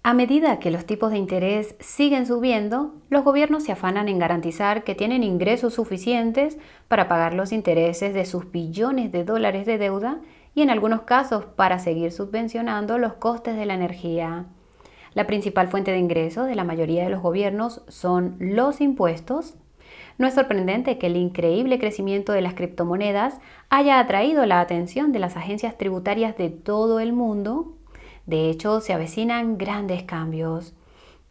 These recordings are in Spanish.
A medida que los tipos de interés siguen subiendo, los gobiernos se afanan en garantizar que tienen ingresos suficientes para pagar los intereses de sus billones de dólares de deuda y en algunos casos para seguir subvencionando los costes de la energía. La principal fuente de ingresos de la mayoría de los gobiernos son los impuestos. No es sorprendente que el increíble crecimiento de las criptomonedas haya atraído la atención de las agencias tributarias de todo el mundo. De hecho, se avecinan grandes cambios.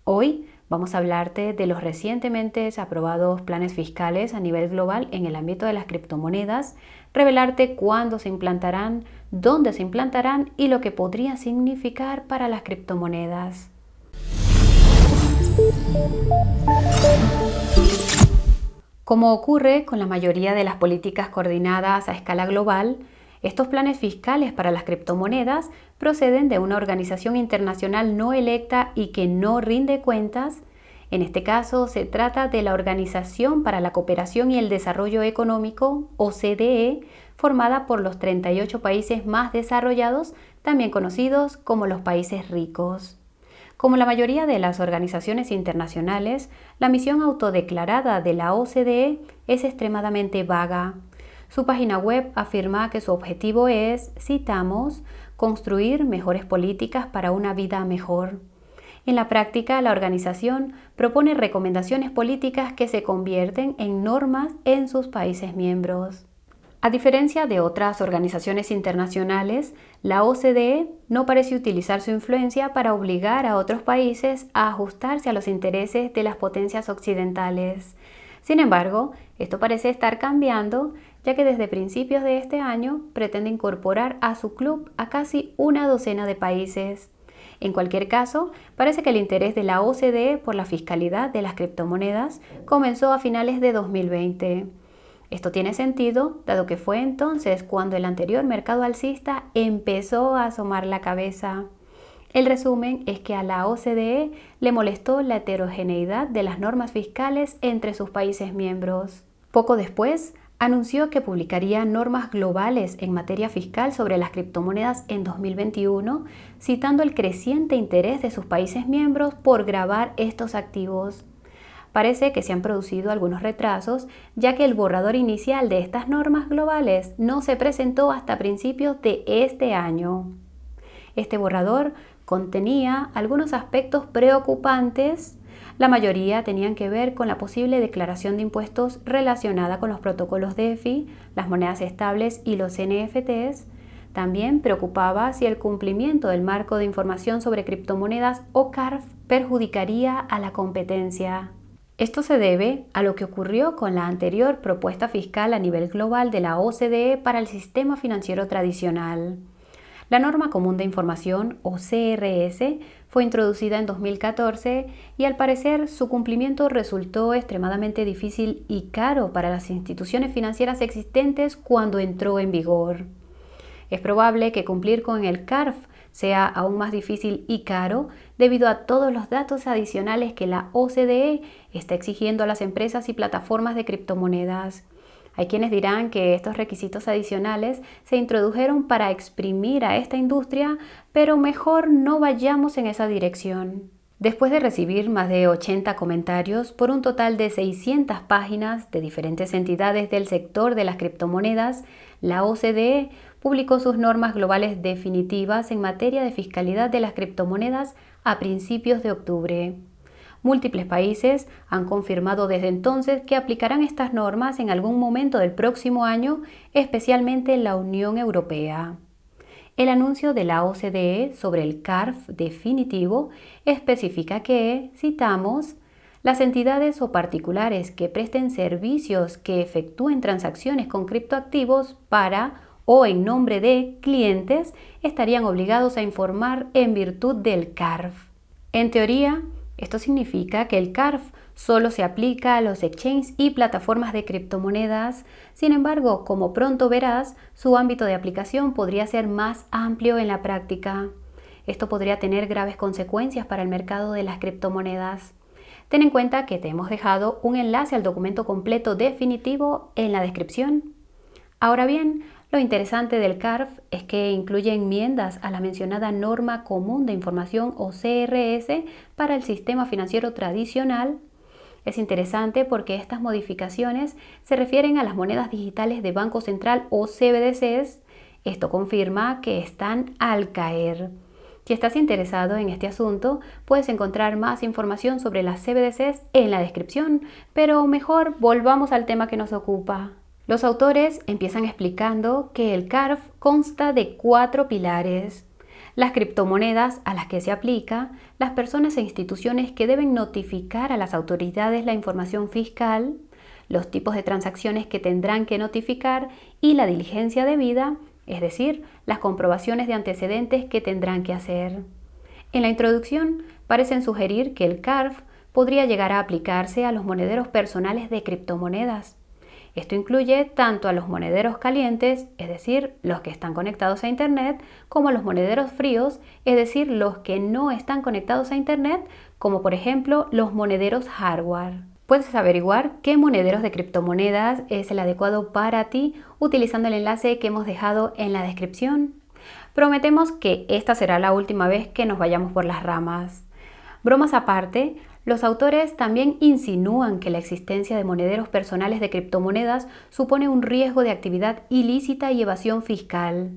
Hoy vamos a hablarte de los recientemente aprobados planes fiscales a nivel global en el ámbito de las criptomonedas, revelarte cuándo se implantarán, dónde se implantarán y lo que podría significar para las criptomonedas. Como ocurre con la mayoría de las políticas coordinadas a escala global, estos planes fiscales para las criptomonedas proceden de una organización internacional no electa y que no rinde cuentas. En este caso, se trata de la Organización para la Cooperación y el Desarrollo Económico, OCDE, formada por los 38 países más desarrollados, también conocidos como los países ricos. Como la mayoría de las organizaciones internacionales, la misión autodeclarada de la OCDE es extremadamente vaga. Su página web afirma que su objetivo es, citamos, construir mejores políticas para una vida mejor. En la práctica, la organización propone recomendaciones políticas que se convierten en normas en sus países miembros. A diferencia de otras organizaciones internacionales, la OCDE no parece utilizar su influencia para obligar a otros países a ajustarse a los intereses de las potencias occidentales. Sin embargo, esto parece estar cambiando, ya que desde principios de este año pretende incorporar a su club a casi una docena de países. En cualquier caso, parece que el interés de la OCDE por la fiscalidad de las criptomonedas comenzó a finales de 2020. Esto tiene sentido, dado que fue entonces cuando el anterior mercado alcista empezó a asomar la cabeza. El resumen es que a la OCDE le molestó la heterogeneidad de las normas fiscales entre sus países miembros. Poco después, anunció que publicaría normas globales en materia fiscal sobre las criptomonedas en 2021, citando el creciente interés de sus países miembros por gravar estos activos. Parece que se han producido algunos retrasos, ya que el borrador inicial de estas normas globales no se presentó hasta principios de este año. Este borrador contenía algunos aspectos preocupantes. La mayoría tenían que ver con la posible declaración de impuestos relacionada con los protocolos DeFi, las monedas estables y los NFTs. También preocupaba si el cumplimiento del marco de información sobre criptomonedas o CARF perjudicaría a la competencia. Esto se debe a lo que ocurrió con la anterior propuesta fiscal a nivel global de la OCDE para el sistema financiero tradicional. La Norma Común de Información, o CRS, fue introducida en 2014 y al parecer su cumplimiento resultó extremadamente difícil y caro para las instituciones financieras existentes cuando entró en vigor. Es probable que cumplir con el CARF sea aún más difícil y caro debido a todos los datos adicionales que la OCDE está exigiendo a las empresas y plataformas de criptomonedas. Hay quienes dirán que estos requisitos adicionales se introdujeron para exprimir a esta industria, pero mejor no vayamos en esa dirección. Después de recibir más de 80 comentarios por un total de 600 páginas de diferentes entidades del sector de las criptomonedas, la OCDE publicó sus normas globales definitivas en materia de fiscalidad de las criptomonedas a principios de octubre. Múltiples países han confirmado desde entonces que aplicarán estas normas en algún momento del próximo año, especialmente la Unión Europea. El anuncio de la OCDE sobre el CARF definitivo especifica que, citamos, las entidades o particulares que presten servicios que efectúen transacciones con criptoactivos para o en nombre de clientes estarían obligados a informar en virtud del CARF. En teoría, esto significa que el CARF solo se aplica a los exchanges y plataformas de criptomonedas. Sin embargo, como pronto verás, su ámbito de aplicación podría ser más amplio en la práctica. Esto podría tener graves consecuencias para el mercado de las criptomonedas. Ten en cuenta que te hemos dejado un enlace al documento completo definitivo en la descripción. Ahora bien, Lo interesante del CARF es que incluye enmiendas a la mencionada Norma Común de Información o CRS para el sistema financiero tradicional. Es interesante porque estas modificaciones se refieren a las monedas digitales de Banco Central o CBDCs. Esto confirma que están al caer. Si estás interesado en este asunto, puedes encontrar más información sobre las CBDCs en la descripción, pero mejor volvamos al tema que nos ocupa. Los autores empiezan explicando que el CARF consta de 4 pilares: las criptomonedas a las que se aplica, las personas e instituciones que deben notificar a las autoridades la información fiscal, los tipos de transacciones que tendrán que notificar y la diligencia debida, es decir, las comprobaciones de antecedentes que tendrán que hacer. En la introducción parecen sugerir que el CARF podría llegar a aplicarse a los monederos personales de criptomonedas. Esto incluye tanto a los monederos calientes, es decir, los que están conectados a Internet, como a los monederos fríos, es decir, los que no están conectados a Internet, como por ejemplo los monederos hardware. Puedes averiguar qué monederos de criptomonedas es el adecuado para ti utilizando el enlace que hemos dejado en la descripción. Prometemos que esta será la última vez que nos vayamos por las ramas. Bromas aparte, los autores también insinúan que la existencia de monederos personales de criptomonedas supone un riesgo de actividad ilícita y evasión fiscal.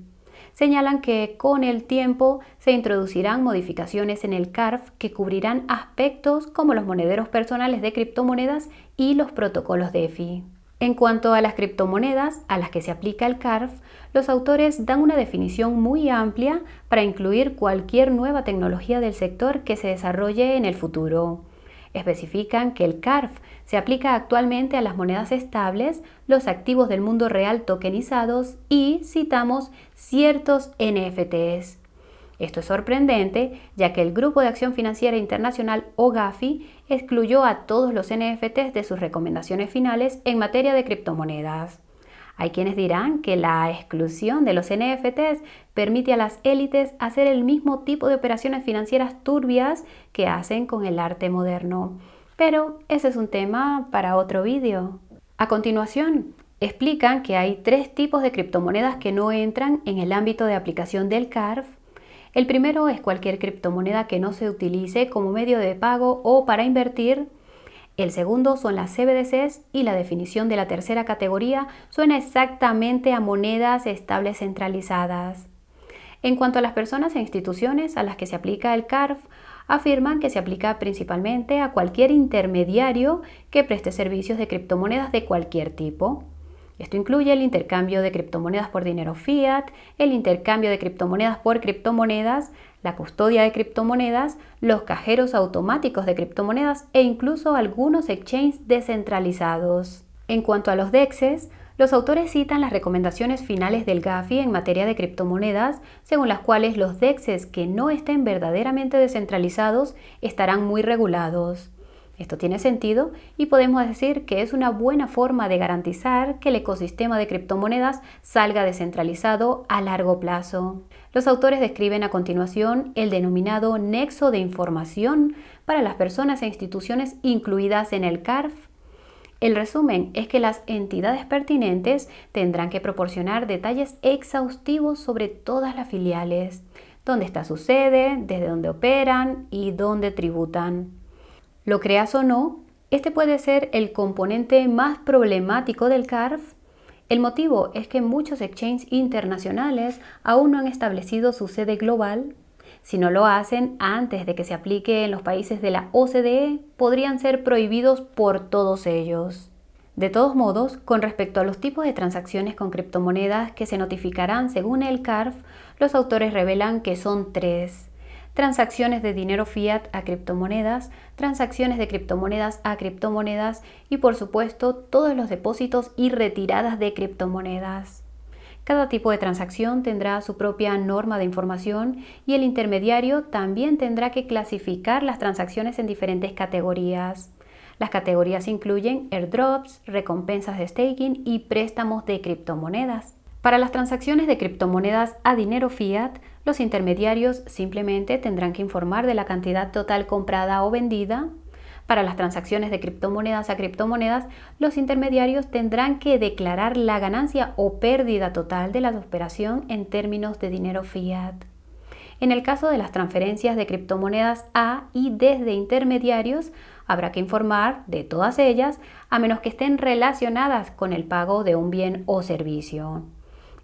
Señalan que con el tiempo se introducirán modificaciones en el CARF que cubrirán aspectos como los monederos personales de criptomonedas y los protocolos DeFi. En cuanto a las criptomonedas a las que se aplica el CARF, los autores dan una definición muy amplia para incluir cualquier nueva tecnología del sector que se desarrolle en el futuro. Especifican que el CARF se aplica actualmente a las monedas estables, los activos del mundo real tokenizados y, citamos, ciertos NFTs. Esto es sorprendente, ya que el Grupo de Acción Financiera Internacional o GAFI excluyó a todos los NFTs de sus recomendaciones finales en materia de criptomonedas. Hay quienes dirán que la exclusión de los NFTs permite a las élites hacer el mismo tipo de operaciones financieras turbias que hacen con el arte moderno. Pero ese es un tema para otro vídeo. A continuación, explican que hay 3 tipos de criptomonedas que no entran en el ámbito de aplicación del CARF. El primero es cualquier criptomoneda que no se utilice como medio de pago o para invertir. El segundo son las CBDCs y la definición de la tercera categoría suena exactamente a monedas estables centralizadas. En cuanto a las personas e instituciones a las que se aplica el CARF, afirman que se aplica principalmente a cualquier intermediario que preste servicios de criptomonedas de cualquier tipo. Esto incluye el intercambio de criptomonedas por dinero fiat, el intercambio de criptomonedas por criptomonedas, la custodia de criptomonedas, los cajeros automáticos de criptomonedas e incluso algunos exchanges descentralizados. En cuanto a los DEXs, los autores citan las recomendaciones finales del GAFI en materia de criptomonedas, según las cuales los DEXs que no estén verdaderamente descentralizados estarán muy regulados. Esto tiene sentido y podemos decir que es una buena forma de garantizar que el ecosistema de criptomonedas salga descentralizado a largo plazo. Los autores describen a continuación el denominado nexo de información para las personas e instituciones incluidas en el CARF. El resumen es que las entidades pertinentes tendrán que proporcionar detalles exhaustivos sobre todas las filiales, dónde está su sede, desde dónde operan y dónde tributan. Lo creas o no, este puede ser el componente más problemático del CARF. El motivo es que muchos exchanges internacionales aún no han establecido su sede global. Si no lo hacen antes de que se aplique en los países de la OCDE, podrían ser prohibidos por todos ellos. De todos modos, con respecto a los tipos de transacciones con criptomonedas que se notificarán según el CARF, los autores revelan que son 3. Transacciones de dinero fiat a criptomonedas, transacciones de criptomonedas a criptomonedas y, por supuesto, todos los depósitos y retiradas de criptomonedas. Cada tipo de transacción tendrá su propia norma de información y el intermediario también tendrá que clasificar las transacciones en diferentes categorías. Las categorías incluyen airdrops, recompensas de staking y préstamos de criptomonedas. Para las transacciones de criptomonedas a dinero fiat, los intermediarios simplemente tendrán que informar de la cantidad total comprada o vendida. Para las transacciones de criptomonedas a criptomonedas, los intermediarios tendrán que declarar la ganancia o pérdida total de la operación en términos de dinero fiat. En el caso de las transferencias de criptomonedas a y desde intermediarios, habrá que informar de todas ellas, a menos que estén relacionadas con el pago de un bien o servicio.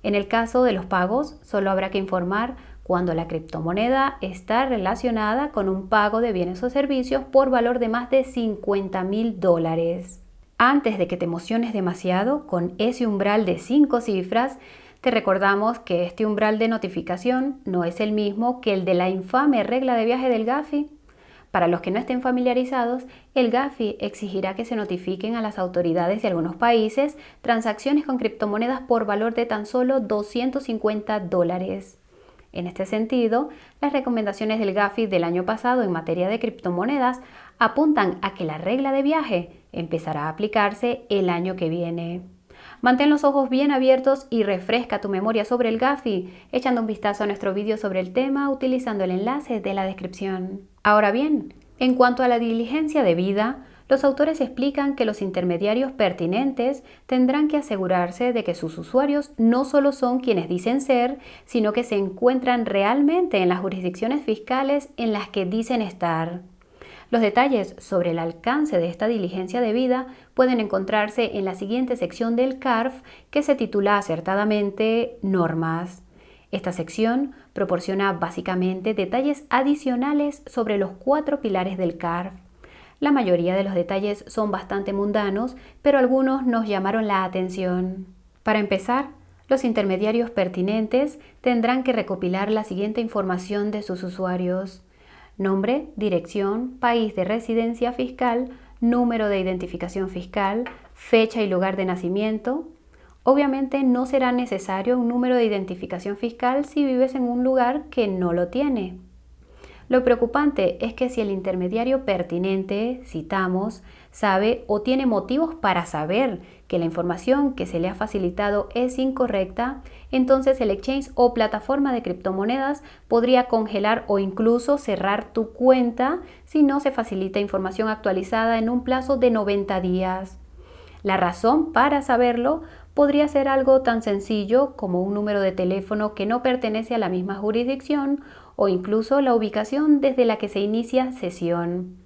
En el caso de los pagos, solo habrá que informar cuando la criptomoneda está relacionada con un pago de bienes o servicios por valor de más de $50.000. Antes de que te emociones demasiado con ese umbral de 5 cifras, te recordamos que este umbral de notificación no es el mismo que el de la infame regla de viaje del Gafi. Para los que no estén familiarizados, el Gafi exigirá que se notifiquen a las autoridades de algunos países transacciones con criptomonedas por valor de tan solo $250. En este sentido, las recomendaciones del Gafi del año pasado en materia de criptomonedas apuntan a que la regla de viaje empezará a aplicarse el año que viene. Mantén los ojos bien abiertos y refresca tu memoria sobre el Gafi, echando un vistazo a nuestro vídeo sobre el tema utilizando el enlace de la descripción. Ahora bien, en cuanto a la diligencia debida, los autores explican que los intermediarios pertinentes tendrán que asegurarse de que sus usuarios no solo son quienes dicen ser, sino que se encuentran realmente en las jurisdicciones fiscales en las que dicen estar. Los detalles sobre el alcance de esta diligencia debida pueden encontrarse en la siguiente sección del CARF, que se titula acertadamente Normas. Esta sección proporciona básicamente detalles adicionales sobre los 4 pilares del CARF. La mayoría de los detalles son bastante mundanos, pero algunos nos llamaron la atención. Para empezar, los intermediarios pertinentes tendrán que recopilar la siguiente información de sus usuarios: nombre, dirección, país de residencia fiscal, número de identificación fiscal, fecha y lugar de nacimiento. Obviamente no será necesario un número de identificación fiscal si vives en un lugar que no lo tiene. Lo preocupante es que si el intermediario pertinente, citamos, sabe o tiene motivos para saber que la información que se le ha facilitado es incorrecta, entonces el exchange o plataforma de criptomonedas podría congelar o incluso cerrar tu cuenta si no se facilita información actualizada en un plazo de 90 días. La razón para saberlo podría ser algo tan sencillo como un número de teléfono que no pertenece a la misma jurisdicción o incluso la ubicación desde la que se inicia sesión.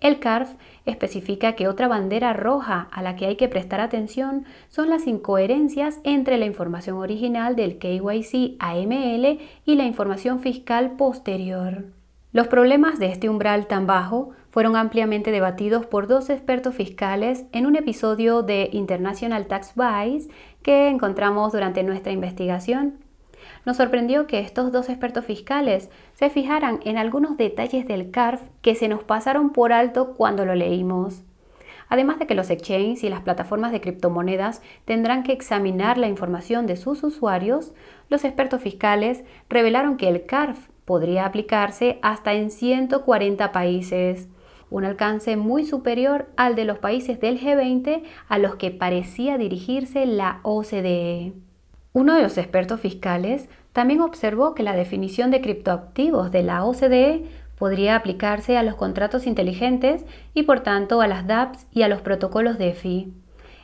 El CARF especifica que otra bandera roja a la que hay que prestar atención son las incoherencias entre la información original del KYC AML y la información fiscal posterior. Los problemas de este umbral tan bajo fueron ampliamente debatidos por 2 expertos fiscales en un episodio de International Tax Vice que encontramos durante nuestra investigación. Nos sorprendió que estos 2 expertos fiscales se fijaran en algunos detalles del CARF que se nos pasaron por alto cuando lo leímos. Además de que los exchanges y las plataformas de criptomonedas tendrán que examinar la información de sus usuarios, los expertos fiscales revelaron que el CARF podría aplicarse hasta en 140 países, un alcance muy superior al de los países del G20 a los que parecía dirigirse la OCDE. Uno de los expertos fiscales también observó que la definición de criptoactivos de la OCDE podría aplicarse a los contratos inteligentes y por tanto a las dApps y a los protocolos DeFi.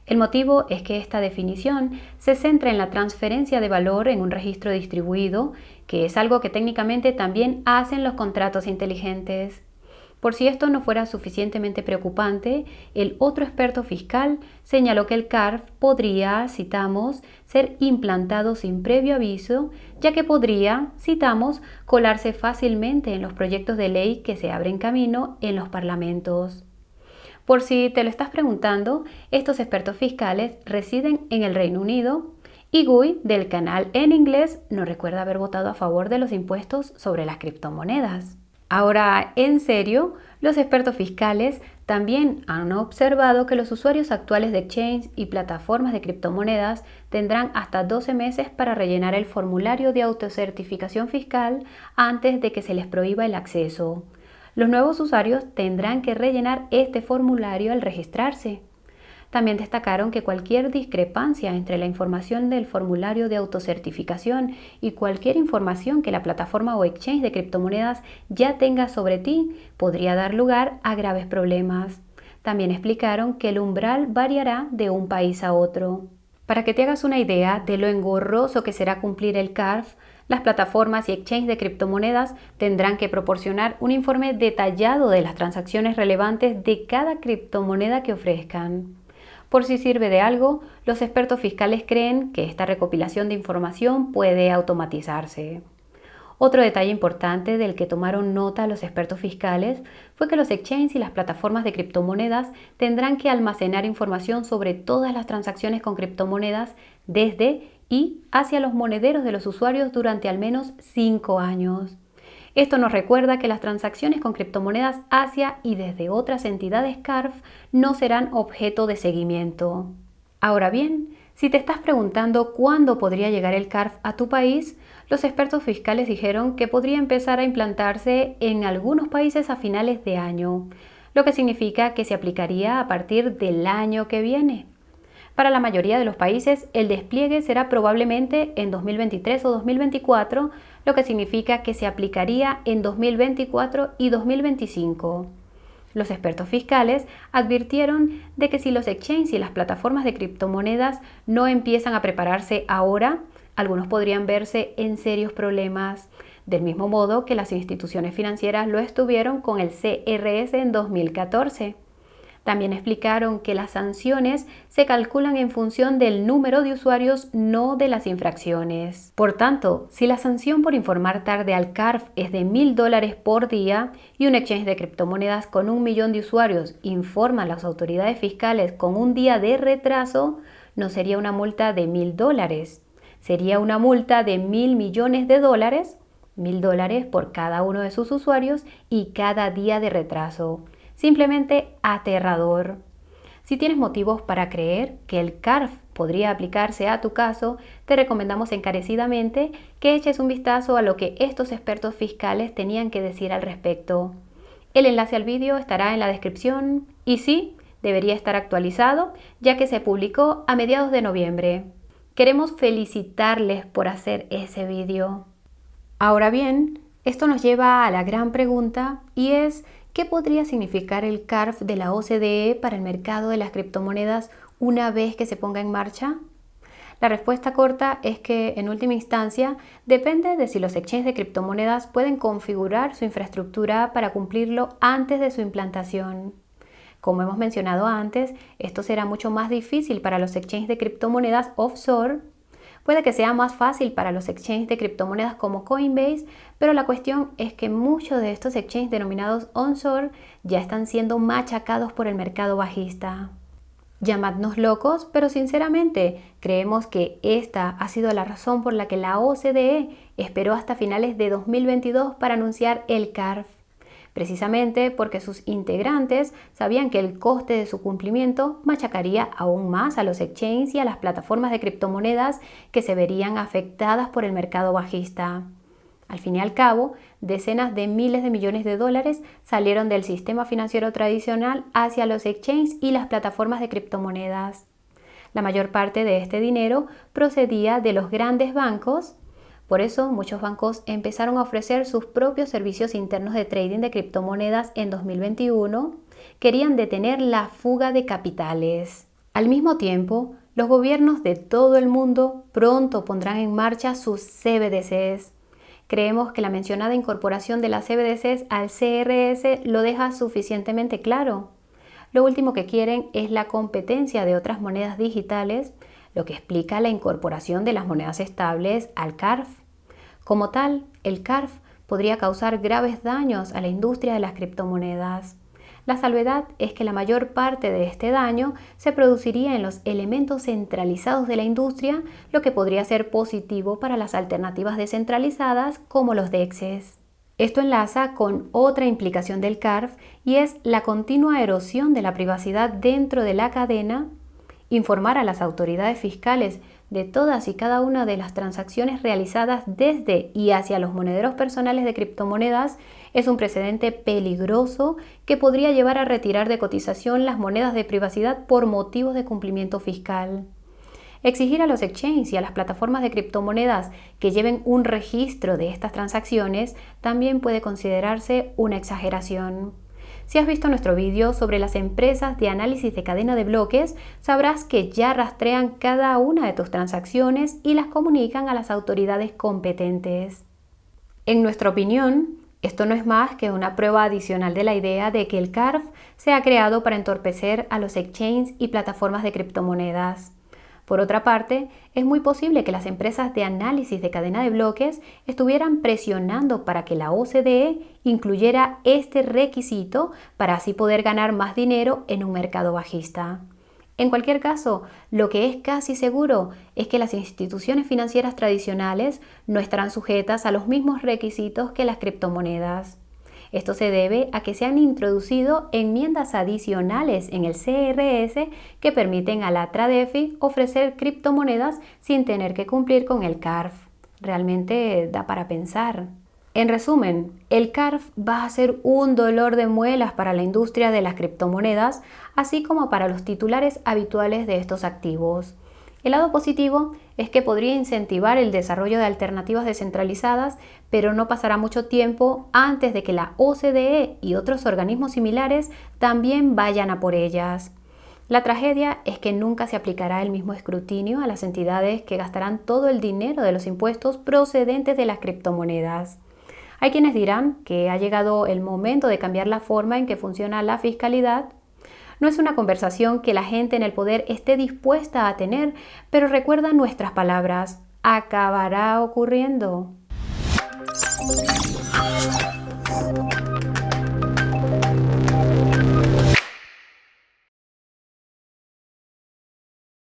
El motivo es que esta definición se centra en la transferencia de valor en un registro distribuido, que es algo que técnicamente también hacen los contratos inteligentes. Por si esto no fuera suficientemente preocupante, el otro experto fiscal señaló que el CARF podría, citamos, ser implantado sin previo aviso, ya que podría, citamos, colarse fácilmente en los proyectos de ley que se abren camino en los parlamentos. Por si te lo estás preguntando, estos expertos fiscales residen en el Reino Unido y Guy, del canal en inglés, nos recuerda haber votado a favor de los impuestos sobre las criptomonedas. Ahora, en serio, los expertos fiscales también han observado que los usuarios actuales de exchange y plataformas de criptomonedas tendrán hasta 12 meses para rellenar el formulario de autocertificación fiscal antes de que se les prohíba el acceso. Los nuevos usuarios tendrán que rellenar este formulario al registrarse. También destacaron que cualquier discrepancia entre la información del formulario de autocertificación y cualquier información que la plataforma o exchange de criptomonedas ya tenga sobre ti podría dar lugar a graves problemas. También explicaron que el umbral variará de un país a otro. Para que te hagas una idea de lo engorroso que será cumplir el CARF, las plataformas y exchanges de criptomonedas tendrán que proporcionar un informe detallado de las transacciones relevantes de cada criptomoneda que ofrezcan. Por si sirve de algo, los expertos fiscales creen que esta recopilación de información puede automatizarse. Otro detalle importante del que tomaron nota los expertos fiscales fue que los exchanges y las plataformas de criptomonedas tendrán que almacenar información sobre todas las transacciones con criptomonedas desde y hacia los monederos de los usuarios durante al menos 5 años. Esto nos recuerda que las transacciones con criptomonedas hacia y desde otras entidades CARF no serán objeto de seguimiento. Ahora bien, si te estás preguntando cuándo podría llegar el CARF a tu país, los expertos fiscales dijeron que podría empezar a implantarse en algunos países a finales de año, lo que significa que se aplicaría a partir del año que viene. Para la mayoría de los países, el despliegue será probablemente en 2023 o 2024, lo que significa que se aplicaría en 2024 y 2025. Los expertos fiscales advirtieron de que si los exchanges y las plataformas de criptomonedas no empiezan a prepararse ahora, algunos podrían verse en serios problemas, del mismo modo que las instituciones financieras lo estuvieron con el CRS en 2014. También explicaron que las sanciones se calculan en función del número de usuarios, no de las infracciones. Por tanto, si la sanción por informar tarde al CARF es de $1.000 por día y un exchange de criptomonedas con 1 millón de usuarios informa a las autoridades fiscales con un día de retraso, no sería una multa de $1.000. Sería una multa de $1.000 millones, $1.000 por cada uno de sus usuarios y cada día de retraso. Simplemente aterrador. Si tienes motivos para creer que el CARF podría aplicarse a tu caso, te recomendamos encarecidamente que eches un vistazo a lo que estos expertos fiscales tenían que decir al respecto. El enlace al vídeo estará en la descripción y sí, debería estar actualizado, ya que se publicó a mediados de noviembre. Queremos felicitarles por hacer ese vídeo. Ahora bien, esto nos lleva a la gran pregunta y es: ¿qué podría significar el CARF de la OCDE para el mercado de las criptomonedas una vez que se ponga en marcha? La respuesta corta es que, en última instancia, depende de si los exchanges de criptomonedas pueden configurar su infraestructura para cumplirlo antes de su implantación. Como hemos mencionado antes, esto será mucho más difícil para los exchanges de criptomonedas offshore. Puede que sea más fácil para los exchanges de criptomonedas como Coinbase, pero la cuestión es que muchos de estos exchanges denominados onshore ya están siendo machacados por el mercado bajista. Llamadnos locos, pero sinceramente creemos que esta ha sido la razón por la que la OCDE esperó hasta finales de 2022 para anunciar el CARF. Precisamente porque sus integrantes sabían que el coste de su cumplimiento machacaría aún más a los exchanges y a las plataformas de criptomonedas que se verían afectadas por el mercado bajista. Al fin y al cabo, decenas de miles de millones de dólares salieron del sistema financiero tradicional hacia los exchanges y las plataformas de criptomonedas. La mayor parte de este dinero procedía de los grandes bancos. Por eso, muchos bancos empezaron a ofrecer sus propios servicios internos de trading de criptomonedas en 2021. Querían detener la fuga de capitales. Al mismo tiempo, los gobiernos de todo el mundo pronto pondrán en marcha sus CBDCs. Creemos que la mencionada incorporación de las CBDCs al CRS lo deja suficientemente claro. Lo último que quieren es la competencia de otras monedas digitales, lo que explica la incorporación de las monedas estables al CARF. Como tal, el CARF podría causar graves daños a la industria de las criptomonedas. La salvedad es que la mayor parte de este daño se produciría en los elementos centralizados de la industria, lo que podría ser positivo para las alternativas descentralizadas como los DEXs. Esto enlaza con otra implicación del CARF y es la continua erosión de la privacidad dentro de la cadena Informar a las autoridades fiscales de todas y cada una de las transacciones realizadas desde y hacia los monederos personales de criptomonedas es un precedente peligroso que podría llevar a retirar de cotización las monedas de privacidad por motivos de cumplimiento fiscal. Exigir a los exchanges y a las plataformas de criptomonedas que lleven un registro de estas transacciones también puede considerarse una exageración. Si has visto nuestro vídeo sobre las empresas de análisis de cadena de bloques, sabrás que ya rastrean cada una de tus transacciones y las comunican a las autoridades competentes. En nuestra opinión, esto no es más que una prueba adicional de la idea de que el CARF se ha creado para entorpecer a los exchanges y plataformas de criptomonedas. Por otra parte, es muy posible que las empresas de análisis de cadena de bloques estuvieran presionando para que la OCDE incluyera este requisito para así poder ganar más dinero en un mercado bajista. En cualquier caso, lo que es casi seguro es que las instituciones financieras tradicionales no estarán sujetas a los mismos requisitos que las criptomonedas. Esto se debe a que se han introducido enmiendas adicionales en el CRS que permiten a la Tradefi ofrecer criptomonedas sin tener que cumplir con el CARF. Realmente da para pensar. En resumen, el CARF va a ser un dolor de muelas para la industria de las criptomonedas, así como para los titulares habituales de estos activos. El lado positivo es que podría incentivar el desarrollo de alternativas descentralizadas, pero no pasará mucho tiempo antes de que la OCDE y otros organismos similares también vayan a por ellas. La tragedia es que nunca se aplicará el mismo escrutinio a las entidades que gastarán todo el dinero de los impuestos procedentes de las criptomonedas. Hay quienes dirán que ha llegado el momento de cambiar la forma en que funciona la fiscalidad. No es una conversación que la gente en el poder esté dispuesta a tener, pero recuerda nuestras palabras, acabará ocurriendo.